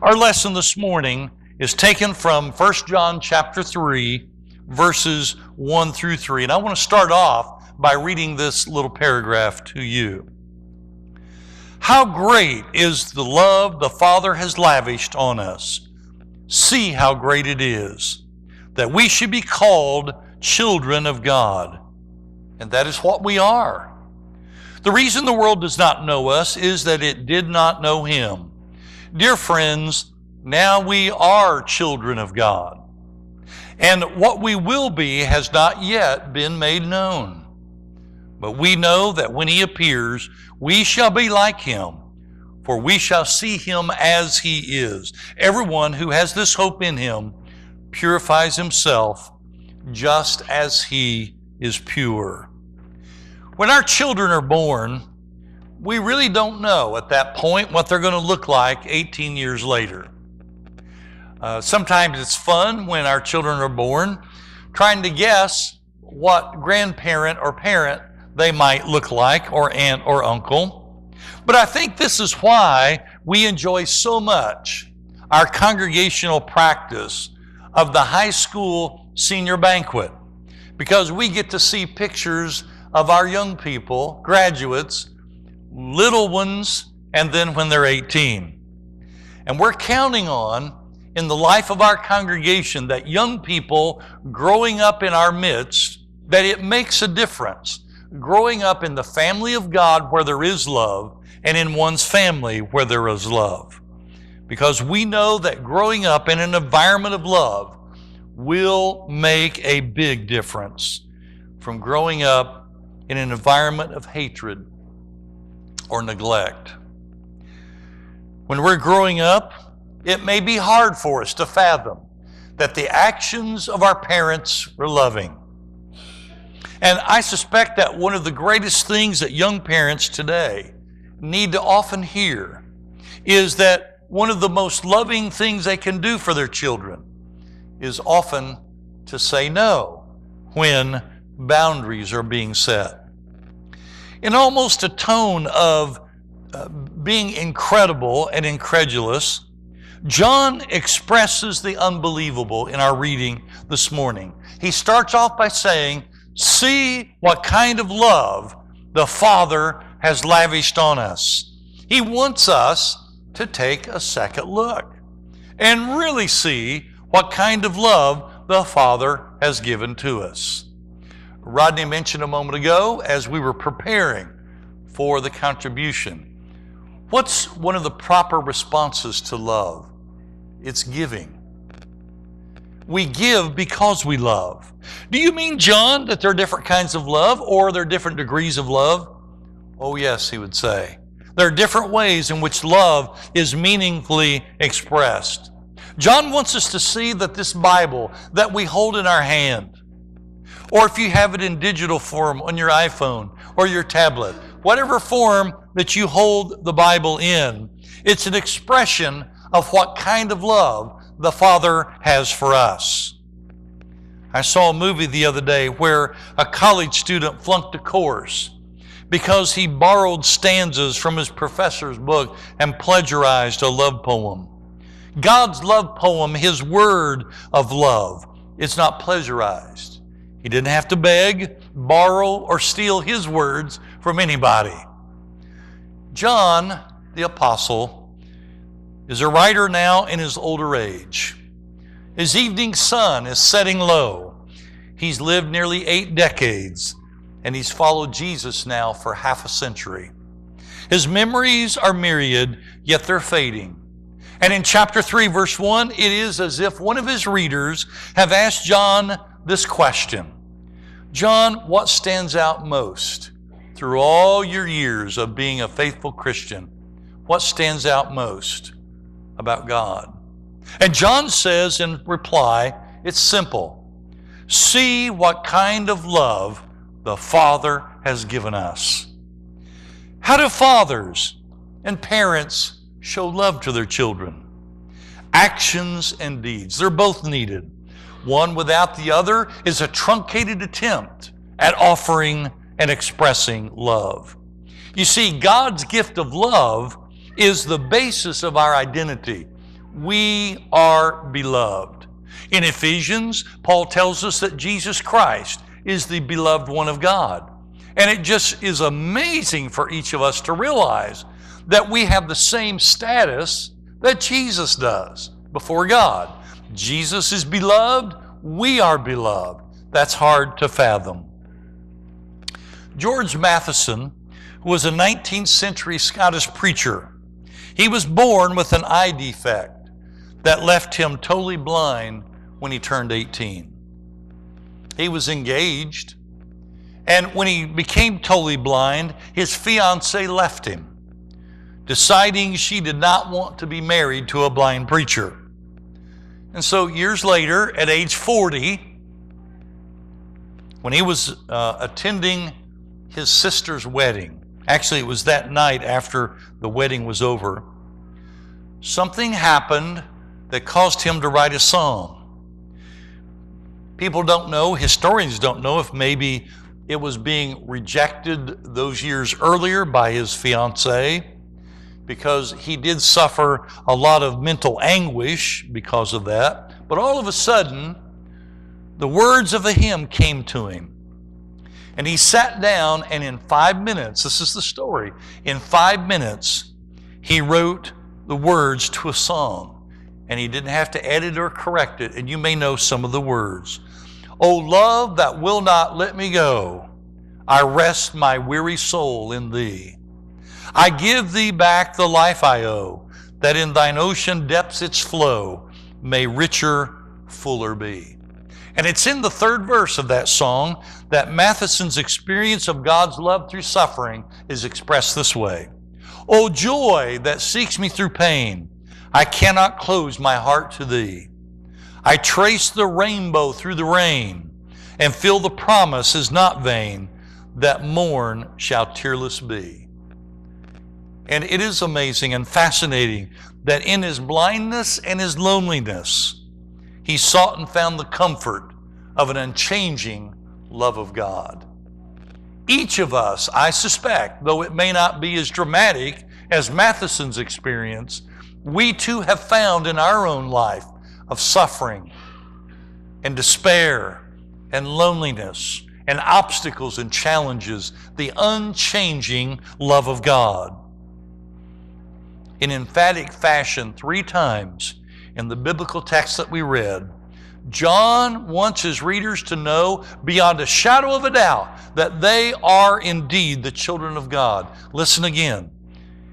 Our lesson this morning is taken from 1 John chapter 3, verses 1 through 3. And I want to start off by reading this little paragraph to you. How great is the love the Father has lavished on us. See how great it is that we should be called children of God. And that is what we are. The reason the world does not know us is that it did not know Him. Dear friends, now we are children of God. And what we will be has not yet been made known. But we know that when He appears, we shall be like Him, for we shall see Him as He is. Everyone who has this hope in Him purifies himself just as He is pure. When our children are born, we really don't know at that point what they're going to look like 18 years later. Sometimes it's fun when our children are born, trying to guess what grandparent or parent they might look like, or aunt or uncle. But I think this is why we enjoy so much our congregational practice of the high school senior banquet, because we get to see pictures of our young people, graduates, little ones, and then when they're 18. And we're counting on, in the life of our congregation, that young people growing up in our midst, that it makes a difference. Growing up in the family of God where there is love, and in one's family where there is love. Because we know that growing up in an environment of love will make a big difference from growing up in an environment of hatred or neglect. When we're growing up, it may be hard for us to fathom that the actions of our parents were loving. And I suspect that one of the greatest things that young parents today need to often hear is that one of the most loving things they can do for their children is often to say no when boundaries are being set. In almost a tone of being incredible and incredulous, John expresses the unbelievable in our reading this morning. He starts off by saying, see what kind of love the Father has lavished on us. He wants us to take a second look and really see what kind of love the Father has given to us. Rodney mentioned a moment ago, as we were preparing for the contribution, what's one of the proper responses to love? It's giving. We give because we love. Do you mean, John, that there are different kinds of love, or there are different degrees of love? Oh yes, he would say. There are different ways in which love is meaningfully expressed. John wants us to see that this Bible that we hold in our hand, or if you have it in digital form on your iPhone or your tablet, whatever form that you hold the Bible in, it's an expression of what kind of love the Father has for us. I saw a movie the other day where a college student flunked a course because he borrowed stanzas from his professor's book and plagiarized a love poem. God's love poem, His word of love, it's not plagiarized. He didn't have to beg, borrow, or steal His words from anybody. John, the apostle, is a writer now in his older age. His evening sun is setting low. He's lived nearly 8 decades, and he's followed Jesus now for half a century. His memories are myriad, yet they're fading. And in chapter 3, verse 1, it is as if one of his readers have asked John this question. John, what stands out most through all your years of being a faithful Christian? What stands out most about God? And John says in reply, it's simple. See what kind of love the Father has given us. How do fathers and parents show love to their children? Actions and deeds, they're both needed. One without the other is a truncated attempt at offering and expressing love. You see, God's gift of love is the basis of our identity. We are beloved. In Ephesians, Paul tells us that Jesus Christ is the beloved one of God. And it just is amazing for each of us to realize that we have the same status that Jesus does before God. Jesus is beloved. We are beloved. That's hard to fathom. George Matheson was a 19th century Scottish preacher. He was born with an eye defect that left him totally blind when he turned 18. He was engaged, and when he became totally blind, his fiancée left him, deciding she did not want to be married to a blind preacher. And so years later, at age 40, when he was attending his sister's wedding, actually it was that night after the wedding was over, something happened that caused him to write a song. People don't know, historians don't know if maybe it was being rejected those years earlier by his fiancée, because he did suffer a lot of mental anguish because of that. But all of a sudden, the words of a hymn came to him. And he sat down, and in 5 minutes, this is the story, in 5 minutes, he wrote the words to a song. And he didn't have to edit or correct it, and you may know some of the words. O love that will not let me go, I rest my weary soul in thee. I give thee back the life I owe, that in thine ocean depths its flow may richer, fuller be. And it's in the third verse of that song that Matheson's experience of God's love through suffering is expressed this way. O joy that seeks me through pain, I cannot close my heart to thee. I trace the rainbow through the rain, and feel the promise is not vain, that morn shall tearless be. And it is amazing and fascinating that in his blindness and his loneliness, he sought and found the comfort of an unchanging love of God. Each of us, I suspect, though it may not be as dramatic as Matheson's experience, we too have found in our own life of suffering and despair and loneliness and obstacles and challenges, the unchanging love of God. In emphatic fashion, 3 times in the biblical text that we read, John wants his readers to know beyond a shadow of a doubt that they are indeed the children of God. Listen again.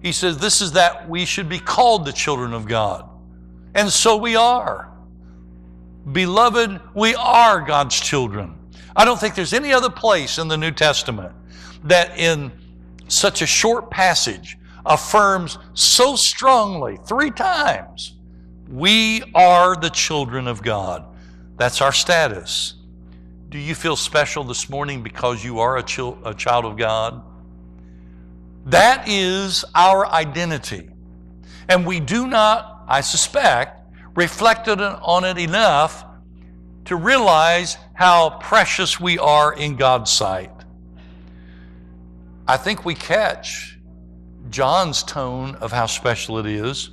He says this is that we should be called the children of God. And so we are. Beloved, we are God's children. I don't think there's any other place in the New Testament that in such a short passage affirms so strongly 3 times, we are the children of God. That's our status. Do you feel special this morning because you are a child of God? That is our identity. And we do not, I suspect, reflect on it enough to realize how precious we are in God's sight. I think we catch John's tone of how special it is,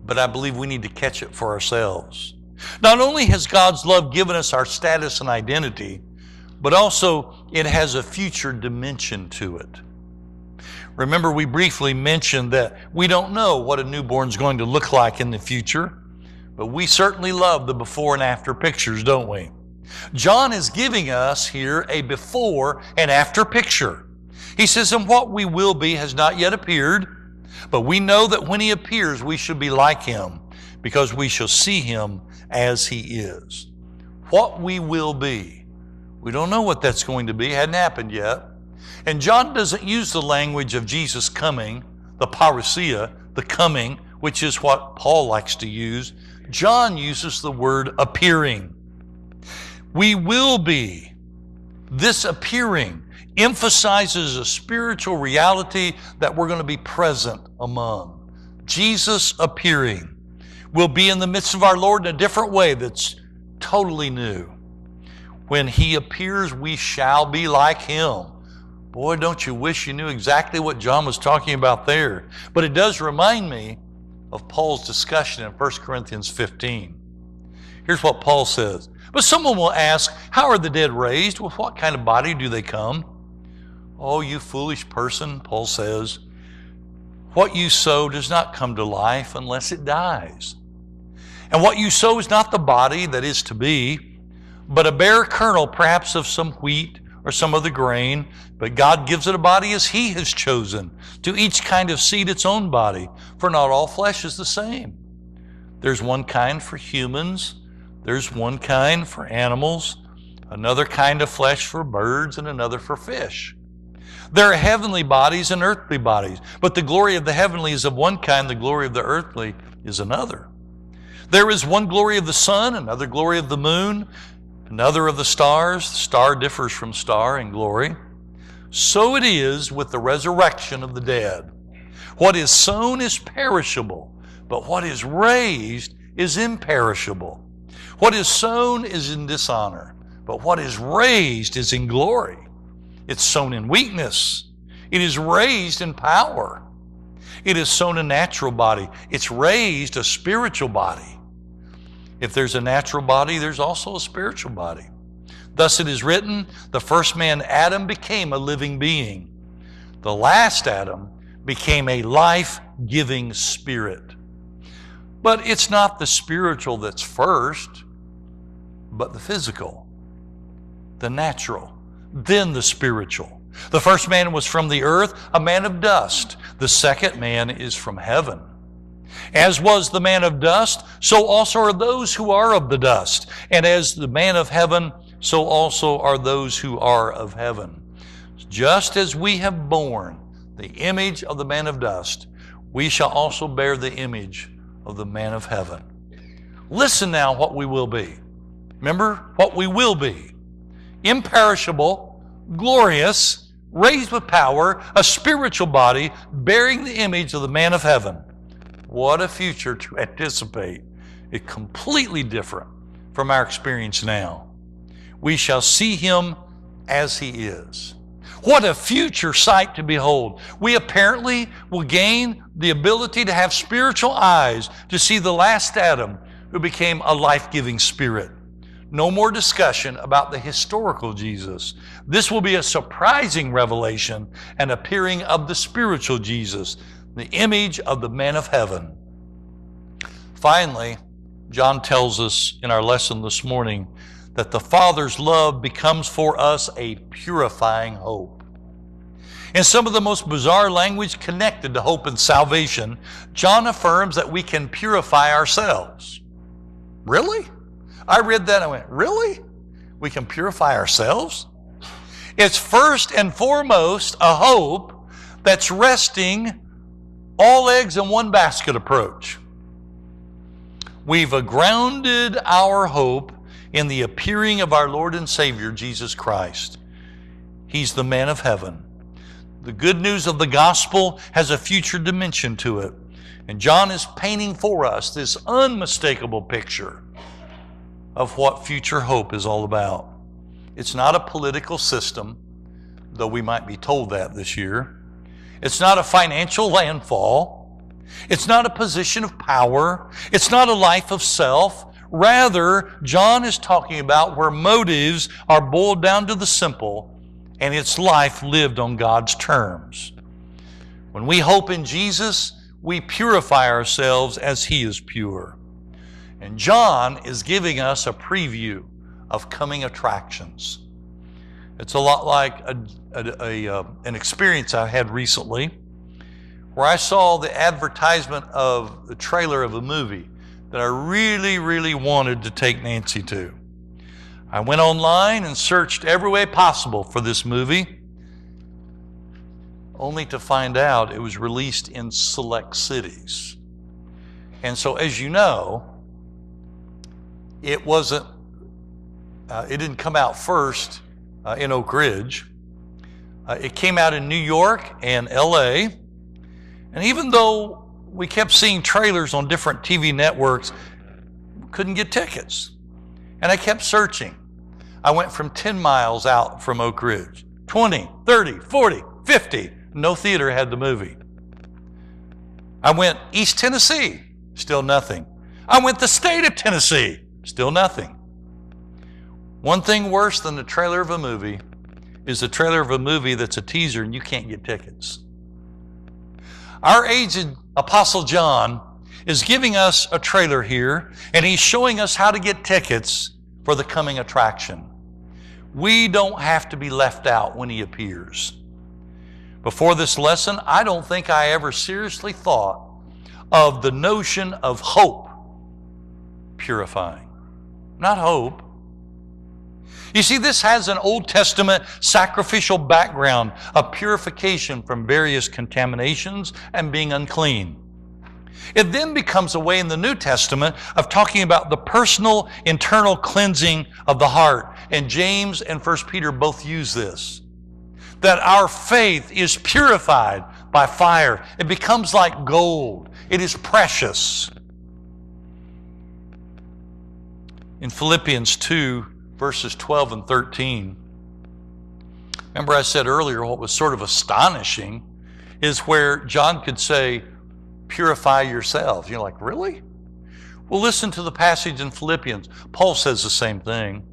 but I believe we need to catch it for ourselves. Not only has God's love given us our status and identity, but also it has a future dimension to it. Remember, we briefly mentioned that we don't know what a newborn is going to look like in the future, but we certainly love the before and after pictures, don't we? John is giving us here a before and after picture. He says, and what we will be has not yet appeared, but we know that when he appears, we shall be like him, because we shall see him as he is. What we will be. We don't know what that's going to be. It hadn't happened yet. And John doesn't use the language of Jesus coming, the parousia, the coming, which is what Paul likes to use. John uses the word appearing. We will be. This appearing emphasizes a spiritual reality that we're going to be present among. Jesus appearing. We'll be in the midst of our Lord in a different way that's totally new. When he appears, we shall be like him. Boy, don't you wish you knew exactly what John was talking about there. But it does remind me of Paul's discussion in 1 Corinthians 15. Here's what Paul says. But someone will ask, how are the dead raised? With what kind of body do they come? Oh, you foolish person, Paul says. What you sow does not come to life unless it dies. And what you sow is not the body that is to be, but a bare kernel, perhaps of some wheat or some other grain. But God gives it a body as He has chosen, to each kind of seed its own body. For not all flesh is the same. There's one kind for humans, there's one kind for animals, another kind of flesh for birds, and another for fish. There are heavenly bodies and earthly bodies, but the glory of the heavenly is of one kind, the glory of the earthly is another. There is one glory of the sun, another glory of the moon, another of the stars. The star differs from star in glory. So it is with the resurrection of the dead. What is sown is perishable, but what is raised is imperishable. What is sown is in dishonor, but what is raised is in glory. It's sown in weakness. It is raised in power. It is sown a natural body. It's raised a spiritual body. If there's a natural body, there's also a spiritual body. Thus it is written, the first man, Adam, became a living being. The last Adam became a life-giving spirit. But it's not the spiritual that's first, but the physical, the natural, then the spiritual. The first man was from the earth, a man of dust. The second man is from heaven. As was the man of dust, so also are those who are of the dust. And as the man of heaven, so also are those who are of heaven. Just as we have borne the image of the man of dust, we shall also bear the image of the man of heaven. Listen now what we will be. Remember what we will be. Imperishable, glorious, raised with power, a spiritual body, bearing the image of the man of heaven. What a future to anticipate. It's completely different from our experience now. We shall see Him as He is. What a future sight to behold. We apparently will gain the ability to have spiritual eyes to see the last Adam who became a life-giving spirit. No more discussion about the historical Jesus. This will be a surprising revelation and appearing of the spiritual Jesus, the image of the man of heaven. Finally, John tells us in our lesson this morning that the Father's love becomes for us a purifying hope. In some of the most bizarre language connected to hope and salvation, John affirms that we can purify ourselves. Really? I read that and I went, really? We can purify ourselves? It's first and foremost a hope that's resting all eggs in one basket approach. We've grounded our hope in the appearing of our Lord and Savior, Jesus Christ. He's the man of heaven. The good news of the gospel has a future dimension to it. And John is painting for us this unmistakable picture of what future hope is all about. It's not a political system, though we might be told that this year. It's not a financial landfall. It's not a position of power. It's not a life of self. Rather, John is talking about where motives are boiled down to the simple, and it's life lived on God's terms. When we hope in Jesus, we purify ourselves as He is pure. And John is giving us a preview of coming attractions. It's a lot like an experience I had recently where I saw the advertisement of the trailer of a movie that I really, really wanted to take Nancy to. I went online and searched every way possible for this movie, only to find out it was released in select cities. And so, as you know, it didn't come out first in Oak Ridge. It came out in New York and LA. And even though we kept seeing trailers on different TV networks, couldn't get tickets. And I kept searching. I went from 10 miles out from Oak Ridge, 20, 30, 40, 50. No theater had the movie. I went East Tennessee, still nothing. I went the state of Tennessee, still nothing. One thing worse than the trailer of a movie is the trailer of a movie that's a teaser and you can't get tickets. Our aged Apostle John is giving us a trailer here, and he's showing us how to get tickets for the coming attraction. We don't have to be left out when he appears. Before this lesson, I don't think I ever seriously thought of the notion of hope purifying. Not hope. You see, this has an Old Testament sacrificial background of purification from various contaminations and being unclean. It then becomes a way in the New Testament of talking about the personal internal cleansing of the heart. And James and 1 Peter both use this. That our faith is purified by fire. It becomes like gold. It is precious. In Philippians 2, verses 12 and 13, remember I said earlier what was sort of astonishing is where John could say, purify yourselves. You're like, really? Well, listen to the passage in Philippians. Paul says the same thing.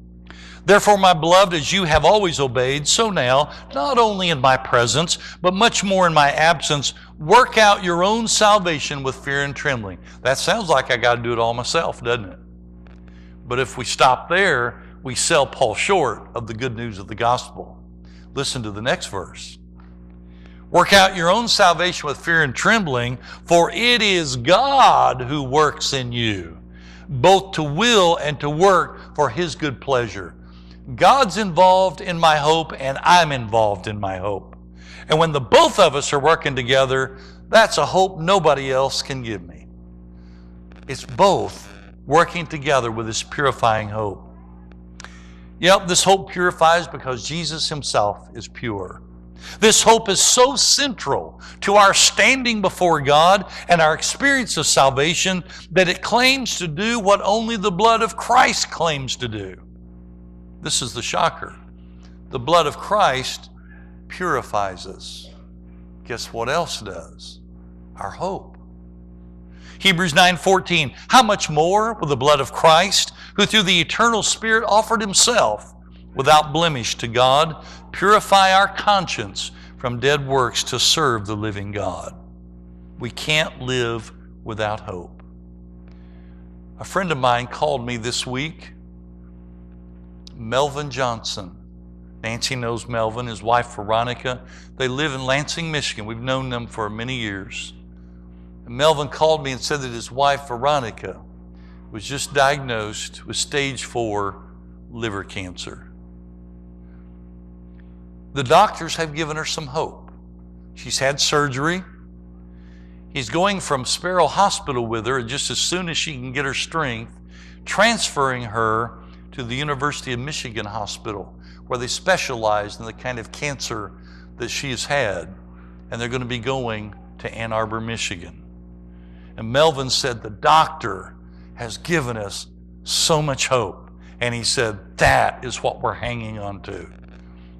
Therefore, my beloved, as you have always obeyed, so now, not only in my presence, but much more in my absence, work out your own salvation with fear and trembling. That sounds like I got to do it all myself, doesn't it? But if we stop there, we sell Paul short of the good news of the gospel. Listen to the next verse. Work out your own salvation with fear and trembling, for it is God who works in you, both to will and to work for His good pleasure. God's involved in my hope, and I'm involved in my hope. And when the both of us are working together, that's a hope nobody else can give me. It's both working together with this purifying hope. Yep, this hope purifies because Jesus Himself is pure. This hope is so central to our standing before God and our experience of salvation that it claims to do what only the blood of Christ claims to do. This is the shocker. The blood of Christ purifies us. Guess what else does? Our hope. Hebrews 9:14, how much more will the blood of Christ, who through the eternal Spirit offered Himself without blemish to God, purify our conscience from dead works to serve the living God. We can't live without hope. A friend of mine called me this week, Melvin Johnson. Nancy knows Melvin, his wife Veronica. They live in Lansing, Michigan. We've known them for many years. And Melvin called me and said that his wife Veronica was just diagnosed with stage 4 liver cancer. The doctors have given her some hope. She's had surgery. He's going from Sparrow Hospital with her, and just as soon as she can get her strength, transferring her to the University of Michigan Hospital, where they specialize in the kind of cancer that she has had. And they're going to be going to Ann Arbor, Michigan. And Melvin said, the doctor has given us so much hope. And he said, that is what we're hanging on to.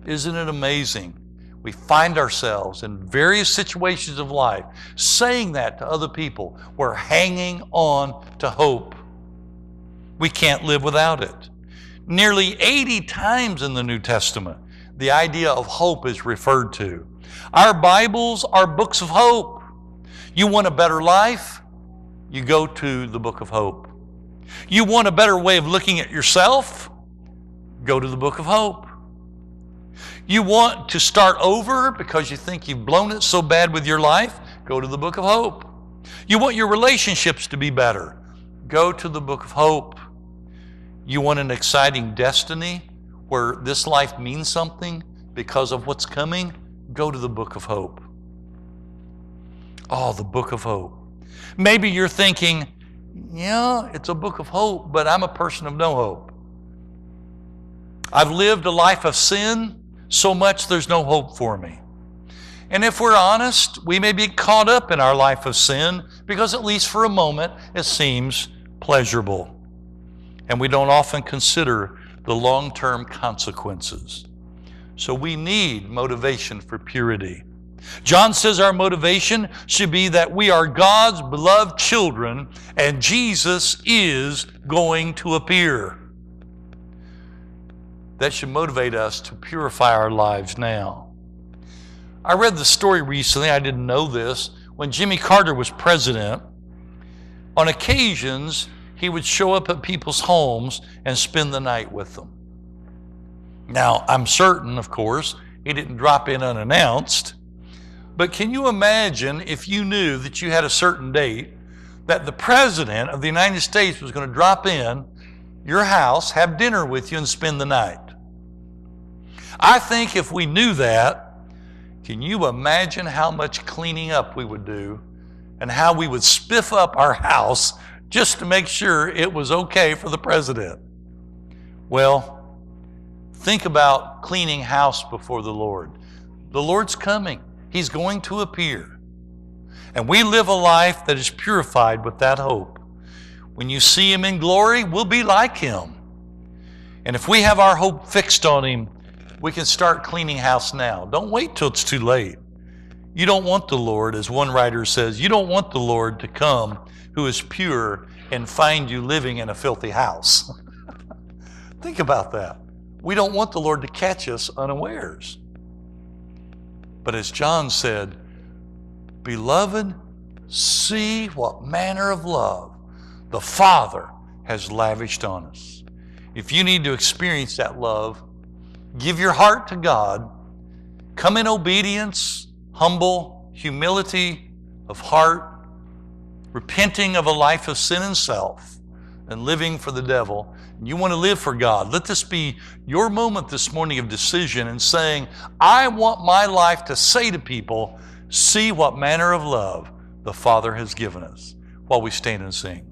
Isn't it amazing? We find ourselves in various situations of life saying that to other people. We're hanging on to hope. We can't live without it. Nearly 80 times in the New Testament, the idea of hope is referred to. Our Bibles are books of hope. You want a better life? You go to the book of hope. You want a better way of looking at yourself? Go to the book of hope. You want to start over because you think you've blown it so bad with your life? Go to the book of hope. You want your relationships to be better? Go to the book of hope. You want an exciting destiny where this life means something because of what's coming? Go to the book of hope. Oh, the book of hope. Maybe you're thinking, yeah, it's a book of hope, but I'm a person of no hope. I've lived a life of sin so much there's no hope for me. And if we're honest, we may be caught up in our life of sin because at least for a moment it seems pleasurable. And we don't often consider the long-term consequences. So we need motivation for purity. John says our motivation should be that we are God's beloved children and Jesus is going to appear. That should motivate us to purify our lives now. I read the story recently, I didn't know this, when Jimmy Carter was president, on occasions he would show up at people's homes and spend the night with them. Now, I'm certain, of course, he didn't drop in unannounced, but can you imagine if you knew that you had a certain date that the President of the United States was going to drop in your house, have dinner with you, and spend the night? I think if we knew that, can you imagine how much cleaning up we would do and how we would spiff up our house just to make sure it was okay for the President? Well, think about cleaning house before the Lord. The Lord's coming. He's going to appear. And we live a life that is purified with that hope. When you see Him in glory, we'll be like Him. And if we have our hope fixed on Him, we can start cleaning house now. Don't wait till it's too late. You don't want the Lord, as one writer says, you don't want the Lord to come who is pure and find you living in a filthy house. Think about that. We don't want the Lord to catch us unawares. But as John said, beloved, see what manner of love the Father has lavished on us. If you need to experience that love, give your heart to God. Come in obedience, humble, humility of heart, repenting of a life of sin and self, and living for the devil. And you want to live for God. Let this be your moment this morning of decision and saying, I want my life to say to people, see what manner of love the Father has given us, while we stand and sing.